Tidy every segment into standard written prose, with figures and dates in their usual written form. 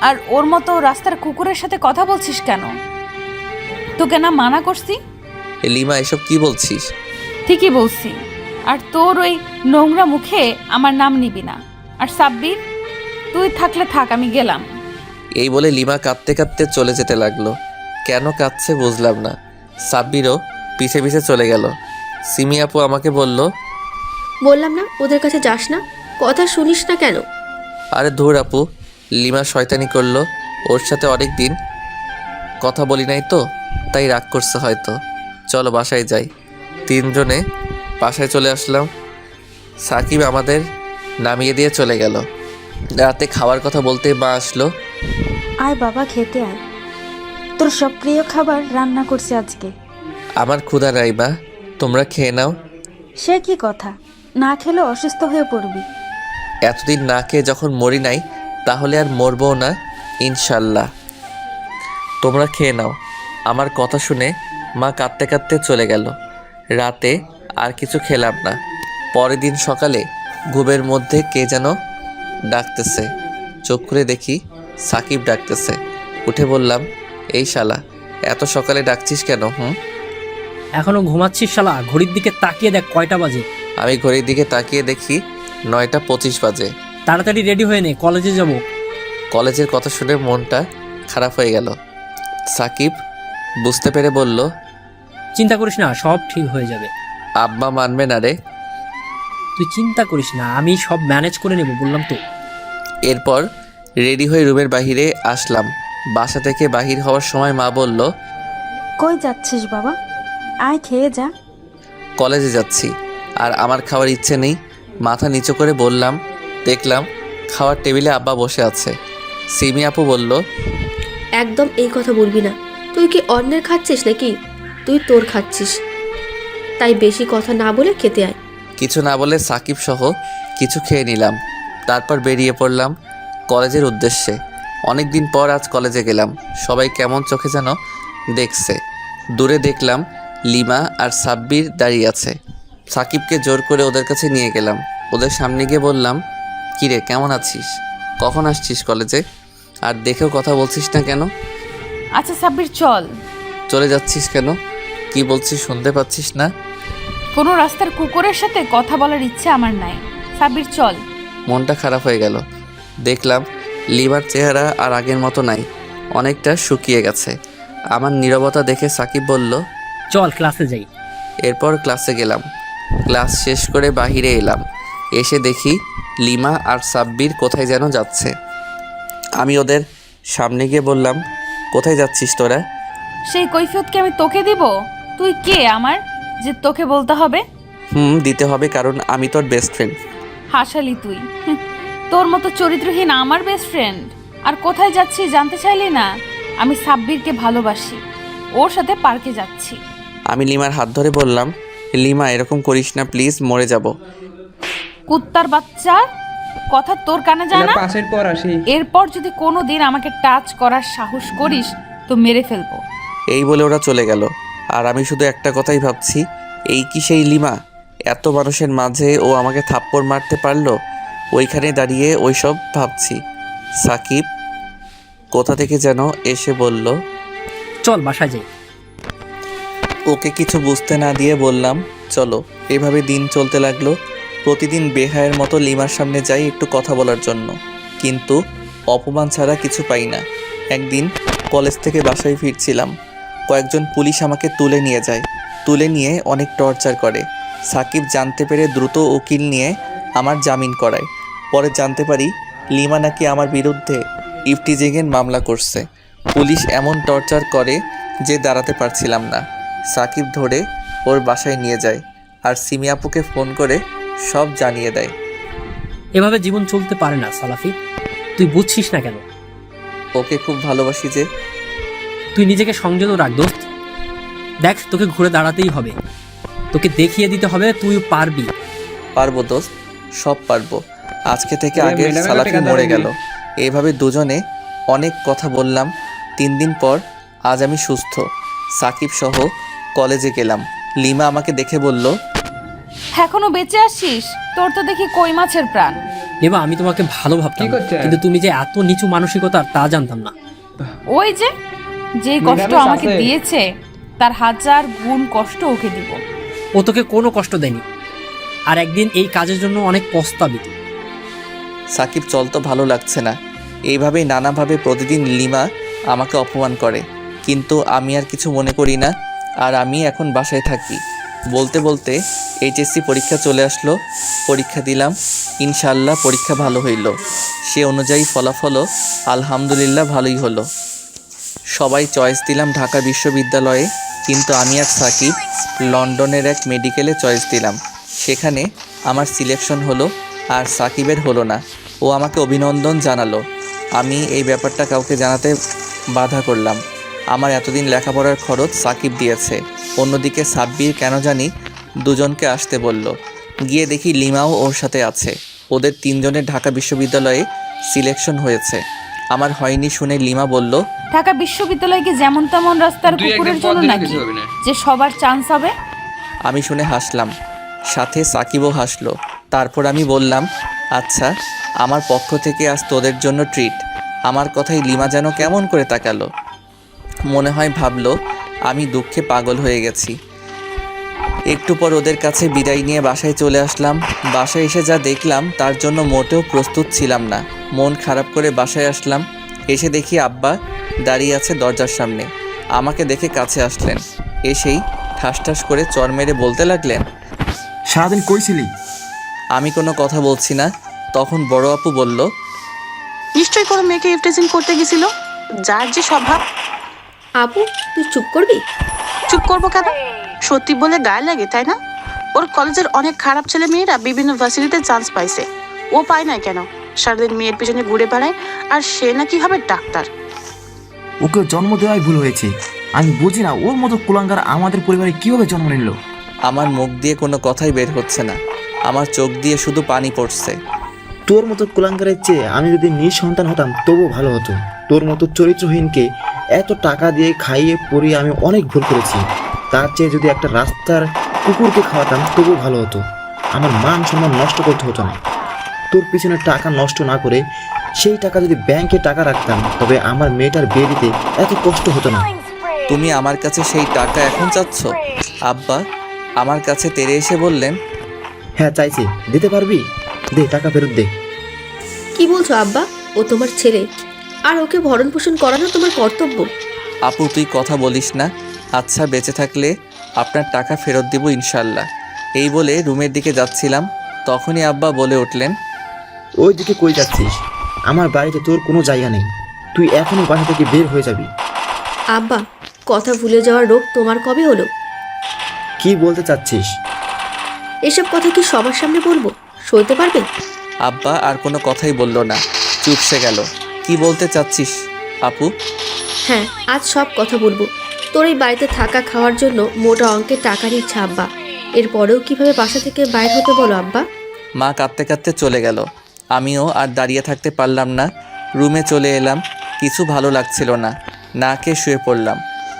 আর ওর মতো রাস্তার কুকুরের সাথে কথা বলছিস কেন? তোকে না মানা করছি? লিমা, এসব কি বলছিস? ঠিকই বলছি। আর তোর ওই নোংরা মুখে আমার নাম নিবি না। আর সাব্বির, তুই থাকলে থাক, আমি গেলাম। এই বলে লিমা কাঁদতে কাঁদতে চলে যেতে লাগলো। কেন কাঁদছে বুঝলাম না। সাব্বিরও পিছে পিছে চলে গেল। সিমি আপু আমাকে বলল, বললাম না ওদের কাছে যাস না, কথা শুনিস না কেন? আরে ধুর আপু, লিমা শয়তানি করলো। ওর সাথে অনেক দিন কথা বলি নাই তো, তাই রাগ করছে হয়তো। চলো বাসায় যাই। তিনজনে বাসায় চলে আসলাম। সাকিব আমাদের নামিয়ে দিয়ে চলে গেল। রাতে খাওয়ার কথা বলতে মা আসলো। আয় বাবা, খেতে আয়, তোর সব প্রিয় খাবার রান্না করছি আজকে। আমার ক্ষুধা নাই মা, তোমরা খেয়ে নাও। সে কি কথা, না খেলে অসুস্থ হয়ে পড়বি। এতদিন না খেয়ে যখন মরি নাই, তাহলে আর মরবো না ইনশাল্লাহ। তোমরা খেয়ে নাও। আমার কথা শুনে মা কাঁদতে কাঁদতে চলে গেল। রাতে আর কিছু খেলাম না। পরের দিন সকালে ঘুমের মধ্যে কে যেন ডাকতেছে। চোখ খুলে দেখি সাকিব ডাকতেছে। উঠে বললাম, এই শালা, এত সকালে ডাকছিস কেন? এখনো ঘুমাচ্ছিস শালা? ঘড়ির দিকে তাকিয়ে দেখ কয়টা বাজে। আমি ঘড়ির দিকে তাকিয়ে দেখি 9টা 25 বাজে। তাড়াতাড়ি রেডি হয়ে নে, কলেজে যাব। কলেজের কথা শুনে মনটা খারাপ হয়ে গেল। সাকিব বুঝতে পেরে বলল, চিন্তা করিস না, সব ঠিক হয়ে যাবে। আব্বা মানবে না রে। তুই চিন্তা করিস না, আমি সব ম্যানেজ করে নেব, বললাম তো। এরপর রেডি হয়ে রুমের বাহিরে আসলাম। বাসা থেকে বাহির হওয়ার সময় মা বলল, কই যাচ্ছিস বাবা? আয় খেয়ে যা। কলেজে যাচ্ছি। আর আমার খাওয়ার ইচ্ছে নেই। মাথা নিচু করে বললাম। দেখলাম খাওয়ার টেবিলে আব্বা বসে আছে। সিমি আপু বলল, একদম এই কথা বলবি না। তুই কি অন্যের খাচ্ছিস নাকি? তুই তোর খাচ্ছিস, তাই বেশি কথা না বলে খেতে আয়। কিছু না বলে সাকিব সহ কিছু খেয়ে নিলাম। তারপর বেরিয়ে পড়লাম কলেজের উদ্দেশ্যে। অনেক দিন পর আজ কলেজে গেলাম। সবাই কেমন চোখে যেন দেখছে। দূরে দেখলাম লিমা আর সাব্বির দাঁড়িয়ে আছে। সাকিবকে জোর করে ওদের কাছে নিয়ে গেলাম। ওদের সামনে গিয়ে বললাম, কিরে কেমন আছিস? কখন আসছিস কলেজে? আর দেখেও কথা বলছিস না কেন? আচ্ছা সাব্বির, চল। চলে যাচ্ছিস কেন? কি বলছিস শুনতে পাচ্ছিস না? কোনো রাস্তার কুকুরের সাথে কথা বলার ইচ্ছে আমার নাই। সাব্বির চল। মনটা খারাপ হয়ে গেল। দেখলাম লিমার চেহারা আর আগের মতো নাই, অনেকটা শুকিয়ে গেছে। আমার নীরবতা দেখে সাকিব বলল, চল ক্লাসে যাই। এরপর ক্লাসে গেলাম। ক্লাস শেষ করে বাহিরে এলাম। এসে দেখি লিমা আর সাব্বির কোথায় যেন যাচ্ছে। আমি ওদের সামনে গিয়ে বললাম, কোথায় যাচ্ছিস তোরা? সেই কৈফিয়ত কি আমি তোকে দিব? তুই কে আমার যে তোকে বলতে হবে? দিতে হবে, কারণ আমি তোর বেস্ট ফ্রেন্ড। হাসালি তুই। তোর মতো চরিত্রহীন আমার বেস্ট ফ্রেন্ড। আর কোথায় যাচ্ছি জানতে চাইলি না? আমি সাব্বিরকে ভালোবাসি, ওর সাথে পার্কে যাচ্ছি। আমি লিমার হাত ধরে বললাম, লিমা এরকম করিস না প্লিজ, মরে যাব। কুত্তার বাচ্চা, কথা তোর কানে যায় না? পাশের পর আসি। এরপর যদি কোনো দিন আমাকে টাচ করার সাহস করিস তো মেরে ফেলবো। এই বলে ওরা চলে গেল। আর আমি শুধু একটা কথাই ভাবছি, এই কি সেই লিমা? এত মানুষের মাঝে ও আমাকে থাপ্পড় মারতে পারলো। ওইখানে দাঁড়িয়ে ওইসব ভাবছি। সাকিব কোথা থেকে যেন এসে বলল, চল বাসায় যাই। ওকে কিছু বুঝতে না দিয়ে বললাম, চলো। এভাবে দিন চলতে লাগলো। প্রতিদিন বেহায়ের মতো লিমার সামনে যাই একটু কথা বলার জন্য, কিন্তু অপমান ছাড়া কিছু পাই না। একদিন কলেজ থেকে বাসায় ফিরছিলাম। কয়েকজন পুলিশ আমাকে তুলে নিয়ে যায়। তুলে নিয়ে অনেক টর্চার করে। সাকিব জানতে পেরে দ্রুত উকিল নিয়ে আমার জামিন করায়। পরে জানতে পারি লিমা নাকি আমার বিরুদ্ধে ইফটিজিংয়ের মামলা করছে। পুলিশ এমন টর্চার করে যে দাঁড়াতে পারছিলাম না। সাকিব ধরে ওর বাসায় নিয়ে যায় আর সিমি আপুকে ফোন করে সব জানিয়ে দেয়। এভাবে জীবন চলতে পারে না সালাফি, তুই বুঝছিস না কেন? ওকে খুব ভালোবাসি যে। তুই নিজেকে সংযত রাখ দোস্ত। দেখ, তোকে ঘুরে দাঁড়াতেই হবে, তোকে দেখিয়ে দিতে হবে তুই পারবি। পারবো দোস্ত, সব পারবো। আজকে থেকে আগে সালাফি মরে গেল। এইভাবে দুজনে অনেক কথা বললাম। 3 দিন পর আজ আমি সুস্থ। সাকিব সহ কলেজে গেলাম। লিমা আমাকে দেখে বলল, এখনো বেঁচে আসিস? তোর তো দেখি কই মাছের প্রাণ। নেবা আমি তোমাকে ভালো ভাবতাম, কি করছে? কিন্তু তুমি যে এত নিচু মানসিকতার তা জানতাম না। ওই যে যে কষ্ট নিরামিষ আমাকে আছে? দিয়েছে তার 1000 গুণ কষ্ট ওকে দিব। ও তোকে কোনো কষ্ট দেয়নি, আর একদিন এই কাজের জন্য অনেক পস্তাবি তুই। সাকিব চল তো, ভালো লাগছে না। এইভাবেই নানাভাবে প্রতিদিন লিমা আমাকে অপমান করে, কিন্তু আমি আর কিছু মনে করি না। আর আমি এখন বাসায় থাকি। বলতে বলতে এইচএসসি পরীক্ষা চলে আসলো। পরীক্ষা দিলাম, ইনশাআল্লাহ পরীক্ষা ভালো হইল। সে অনুযায়ী ফলাফলও আলহামদুলিল্লাহ ভালোই হলো। সবাই চয়েস দিলাম ঢাকা বিশ্ববিদ্যালয়ে, কিন্তু আমি আর সাকিব লন্ডনের এক মেডিকেলে চয়েস দিলাম। সেখানে আমার সিলেকশন হলো, আর সাকিবের হলো না। ও আমাকে অভিনন্দন জানালো। আমি এই ব্যাপারটা কাউকে জানাতে বাধা করলাম। আমার এতদিন লেখাপড়ার খরচ সাকিব দিয়েছে। অন্যদিকে সাব্বির কেন জানি দুজনকে আসতে বলল। গিয়ে দেখি লিমাও ওর সাথে আছে। ওদের 3 জনের ঢাকা বিশ্ববিদ্যালয়ে সিলেকশন হয়েছে। আমার হয়নি শুনে লিমা বলল, ঢাকা বিশ্ববিদ্যালয় কি যেমন তেমন রাস্তার দুই কুকুরের একদিন পর জন্য দিলে নাকি কিছু হবে না। যে সবার চান্স হবে? আমি শুনে হাসলাম, সাথে সাকিবও হাসলো। তারপর আমি বললাম, আচ্ছা আমার পক্ষ থেকে আজ তোদের জন্য ট্রিট। আমার কথাই লিমা যেন কেমন করে তাকালো। মনে হয় ভাবলো আমি দুঃখে পাগল হয়ে গেছি। একটু পর ওদের কাছে বিদায় নিয়ে বাসায় চলে আসলাম। বাসায় এসে যা দেখলাম তার জন্য মোটেও প্রস্তুত ছিলাম না। মন খারাপ করে বাসায় আসলাম। এসে দেখি আব্বা দাঁড়িয়ে আছে দরজার সামনে। আমাকে দেখে কাছে আসলেন। এসেই ঠাস ঠাস করে চর মেরে বলতে লাগলেন, সারাদিন কই ছিলি? আমি কোনো কথা বলছি না। তখন বড় আপু বলল, নিশ্চয়ই কোনো মেয়েকে ইফটিজিং করতে গেছিল, যার যে স্বভাব। আপু তুই চুপ করবি? চুপ করবো কেন? সত্যি বলে গায়ে লাগে, তাই না? ওর কলেজের অনেক খারাপ ছেলে মেয়েরা বিভিন্ন ভার্সিটিতে চান্স পাইছে, ও পায় না কেন? সারাদিন মেয়ের পিছনে ঘুরে বেড়ায়, আর সে নাকি হবে ডাক্তার। ওকে জন্ম দেওয়াই ভুল হয়েছে। আমি বুঝি না ওর মতো কুলাঙ্গার আমাদের পরিবারে কিভাবে জন্ম নিল। আমার মুখ দিয়ে কোনো কথাই বের হচ্ছে না। আমার চোখ দিয়ে শুধু পানি পড়ছে। তোর মতো কুলাঙ্গারের চেয়ে আমি যদি নিঃসন্তান হতাম তবুও ভালো হতো। তোর মতো চরিত্রহীনকে এত টাকা দিয়ে খাইয়ে পরিয়ে আমি অনেক ভুল করেছি। তার চেয়ে যদি একটা রাস্তার কুকুরকে খাওয়াতাম তবুও ভালো হতো। আমার মান সম্মান নষ্ট করতে হতো না। তোর পিছনে টাকা নষ্ট না করে সেই টাকা যদি ব্যাংকে টাকা রাখতাম তবে আমার মেয়েটার বিয়ে দিতে এত কষ্ট হতো না। তুমি আমার কাছে সেই টাকা এখন চাচ্ছ? আব্বা আমার কাছে তেড়ে এসে বললেন, হ্যাঁ চাইছি। দিতে পারবি? দে, টাকা ফেরত দে। কি বলছো আব্বা? ও তোমার ছেলে, আর ওকে ভরণ পোষণ করানো তোমার কর্তব্য। আপু তুই কথা বলিস না। আচ্ছা বেঁচে থাকলে আপনার টাকা ফেরত দিব ইনশাল্লাহ। এই বলে রুমের দিকে যাচ্ছিলাম, তখনই আব্বা বলে উঠলেন, ওই দিকে কই যাচ্ছিস? আমার বাড়িতে তোর কোনো জায়গা নেই। তুই এখনই বাসা থেকে বের হয়ে যাবি। আব্বা, কথা ভুলে যাওয়ার রোগ তোমার কবে হলো? কি বলতে চাচ্ছিস? এসব কথা কি সবার সামনে বলবো? সইতে পারবে? আব্বা আর কোনো কথাই বলল না, চুপসে গেল। কি বলতে চাচ্ছিস আপু? হ্যাঁ, আজ সব কথা বলবো। তোর এই বাড়িতে থাকা খাওয়ার জন্য মোটা অঙ্কের টাকা নিচ্ছে আব্বা। এরপরেও কিভাবে বাসা থেকে বাইর হতে বলো আব্বা? মা কাঁদতে কাঁদতে চলে গেল। আমিও আর দাঁড়িয়ে থাকতে পারলাম না, রুমে চলে এলাম। কিছু ভালো লাগছিল না, না খেয়ে শুয়ে পড়লাম।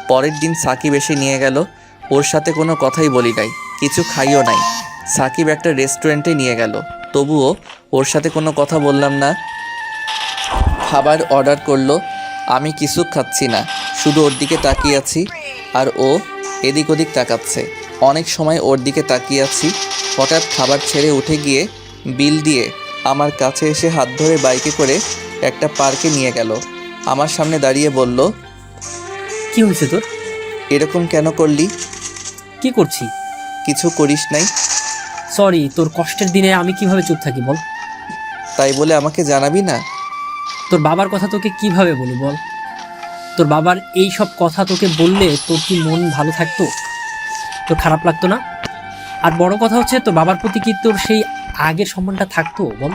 পরের দিন সাকিব এসে নিয়ে গেল। ওর সাথে কোনো কথাই বলি নাই, কিছু খাইও নাই। সাকিব একটা রেস্টুরেন্টে নিয়ে গেল, তবুও ওর সাথে কোনো কথা বললাম না। খাবার অর্ডার করলো, আমি কিছু খাচ্ছি না, শুধু ওর দিকে তাকিয়ে আছি আর ও এদিক ওদিক তাকাচ্ছে। অনেক সময় ওর দিকে তাকিয়ে আছি। হঠাৎ খাবার ছেড়ে উঠে গিয়ে বিল দিয়ে আমার কাছে এসে হাত ধরে বাইকে করে একটা পার্কে নিয়ে গেল। আমার সামনে দাঁড়িয়ে বলল, কি হয়েছে তোর? এরকম কেন করলি? কি করছি? কিছু করিস নাই। সরি, তোর কষ্টের দিনে আমি কিভাবে চুপ থাকি বল? তাই বলে আমাকে জানাবি না? তোর বাবার কথা তোকে কিভাবে বলি বল? তোর বাবার এই সব কথা তোকে বললে তোর কি মন ভালো থাকতো? তোর খারাপ লাগতো না? আর বড় কথা হচ্ছে, তোর বাবার প্রতি কি তোর সেই আগের সম্মানটা থাকতো বল?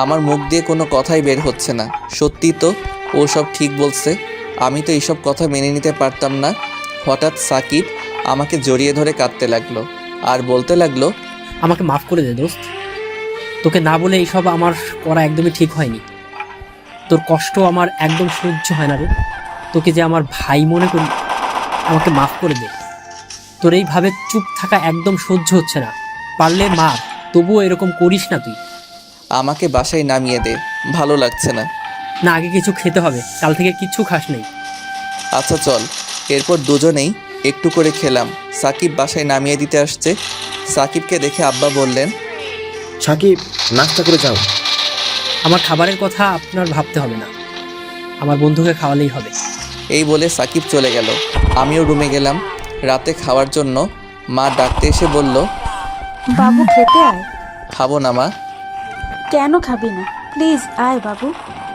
আমার মুখ দিয়ে কোনো কথাই বের হচ্ছে না। সত্যি তো, ও সব ঠিক বলছে। আমি তো এইসব কথা মেনে নিতে পারতাম না। হঠাৎ সাকিব আমাকে জড়িয়ে ধরে কাঁদতে লাগলো আর বলতে লাগলো, আমাকে মাফ করে দে দোস্ত। তোকে না বলে এইসব আমার করা একদমই ঠিক হয়নি। তোর কষ্ট আমার একদম সহ্য হয় না রে। তোকে যে আমার ভাই মনে করি, আমাকে মাফ করে দে। তোর এইভাবে চুপ থাকা একদম সহ্য হচ্ছে না। পারলে মার, তবুও এরকম করিস না তুই। আমাকে বাসায় নামিয়ে দে, ভালো লাগছে না। না, আগে কিছু খেতে হবে, কাল থেকে কিচ্ছু খাস নেই। আচ্ছা চল। এরপর দুজনেই একটু করে খেলাম। সাকিব বাসায় নামিয়ে দিতে আসছে। সাকিবকে দেখে আব্বা বললেন, সাকিব, নাস্তা করে যাও। আমার খাবারের কথা আপনার ভাবতে হবে না, আমার বন্ধুকে খাওয়ালেই হবে। এই বলে সাকিব চলে গেল। আমিও রুমে গেলাম রাতে খাওয়ার জন্য। মা ডাকতে এসে বলল, বাবু খেতে আয়। খাবো না মা। কেন খাবি না? প্লিজ আয় বাবু।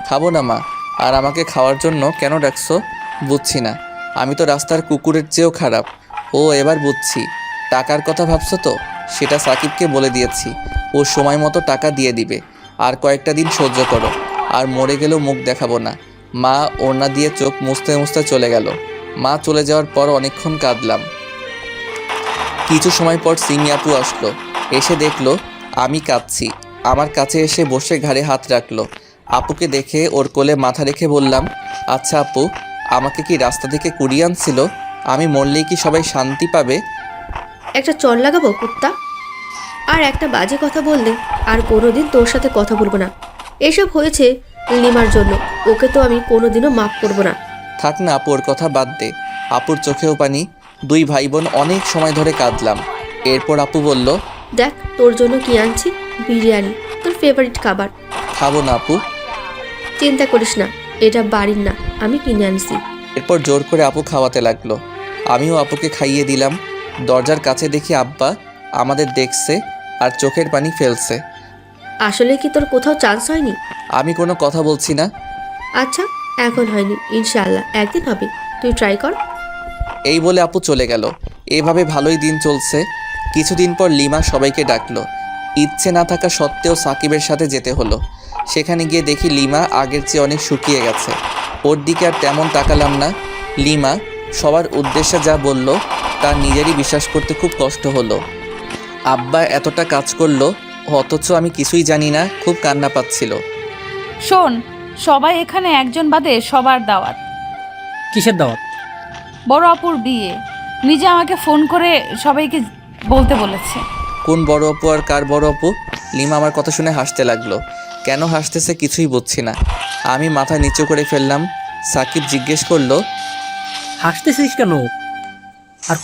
খাবো না মা। আর আমাকে খাওয়ার জন্য কেন ডাকছো বুঝছি না। আমি তো রাস্তার কুকুরের চেয়েও খারাপ। ও এবার বুঝছি। টাকার কথা ভাবছো তো? সেটা সাকিবকে বলে দিয়েছি, ও সময় মতো টাকা দিয়ে দিবে। আর কয়েকটা দিন সহ্য করো, আর মরে গেলেও মুখ দেখাবো না। মা ওড়না দিয়ে চোখ মুছতে মুছতে চলে গেল। মা চলে যাওয়ার পর অনেকক্ষণ কাঁদলাম। কিছু সময় পর সিমি আপু আসলো। এসে দেখলো আমি কাঁদছি। আমার কাছে এসে বসে ঘাড়ে হাত রাখলো। আপুকে দেখে ওর কোলে মাথা রেখে বললাম, আচ্ছা আপু, আমাকে কি রাস্তা থেকে কুড়িয়ে আনছিল? আমি মরলেই কি সবাই শান্তি পাবে? একটা চর লাগাবো কুত্তা। আর একটা বাজে কথা বললে আর কোনোদিন তোর সাথে কথা বলবো না। এসব হয়েছে লিমার জন্য, ওকে তো আমি কোনোদিনও মাফ করবো না। থাক না আপু, ওর কথা বাদ দে। আপুর চোখেও পানি। দুই ভাই বোন অনেক সময় ধরে কাঁদলাম। এরপর আপু বলল, দেখ তোর জন্য কি আনছি, বিরিয়ানি, তোর ফেভারিট খাবার। খাবো না আপু। চিন্তা করিস না, এটা বাড়ির না, আমি কিনে আনছি। এরপর জোর করে আপু খাওয়াতে লাগলো। আমিও আপুকে খাইয়ে দিলাম। দরজার কাছে দেখি আব্বা আমাদের দেখছে আর চোখের পানি ফেলছে। আসলে কি তোর কোথাও চান্স হয়নি? আমি কোনো কথা বলছি না। আচ্ছা, এখন হয়নি, ইনশাআল্লাহ একদিন হবে, তুই ট্রাই কর। এই বলে আপু চলে গেল। এভাবে ভালোই দিন চলছে। কিছুদিন পর লিমা সবাইকে ডাকলো। ইচ্ছে না থাকা সত্ত্বেও সাকিবের সাথে যেতে হলো। সেখানে গিয়ে দেখি লিমা আগের চেয়ে অনেক শুকিয়ে গেছে। ওর দিকে আর তেমন তাকালাম না। লিমা সবার উদ্দেশ্যে যা বলল তার নিজেরই বিশ্বাস করতে খুব কষ্ট হলো। আব্বা এতটা কাজ করলো, অথচ আমি কিছুই জানি না। খুব কান্না পাচ্ছিল। শোন, সবাই এখানে একজন বাদে সবার দাওয়াত। কিসের দাওয়াত? বড় আপুর বিয়ে। নিজে আমাকে ফোন করে সবাইকে বলতে বলেছে। কোন বড় অপু আর কার বড় অপু? লিমা আমার কথা শুনে হাসতে লাগলো। কেন হাসতেছে কিছুই বুঝছি না। আমি মাথা নিচু করে ফেললাম। সাকিব জিজ্ঞেস করলো, হাসতেছিস কেন? আর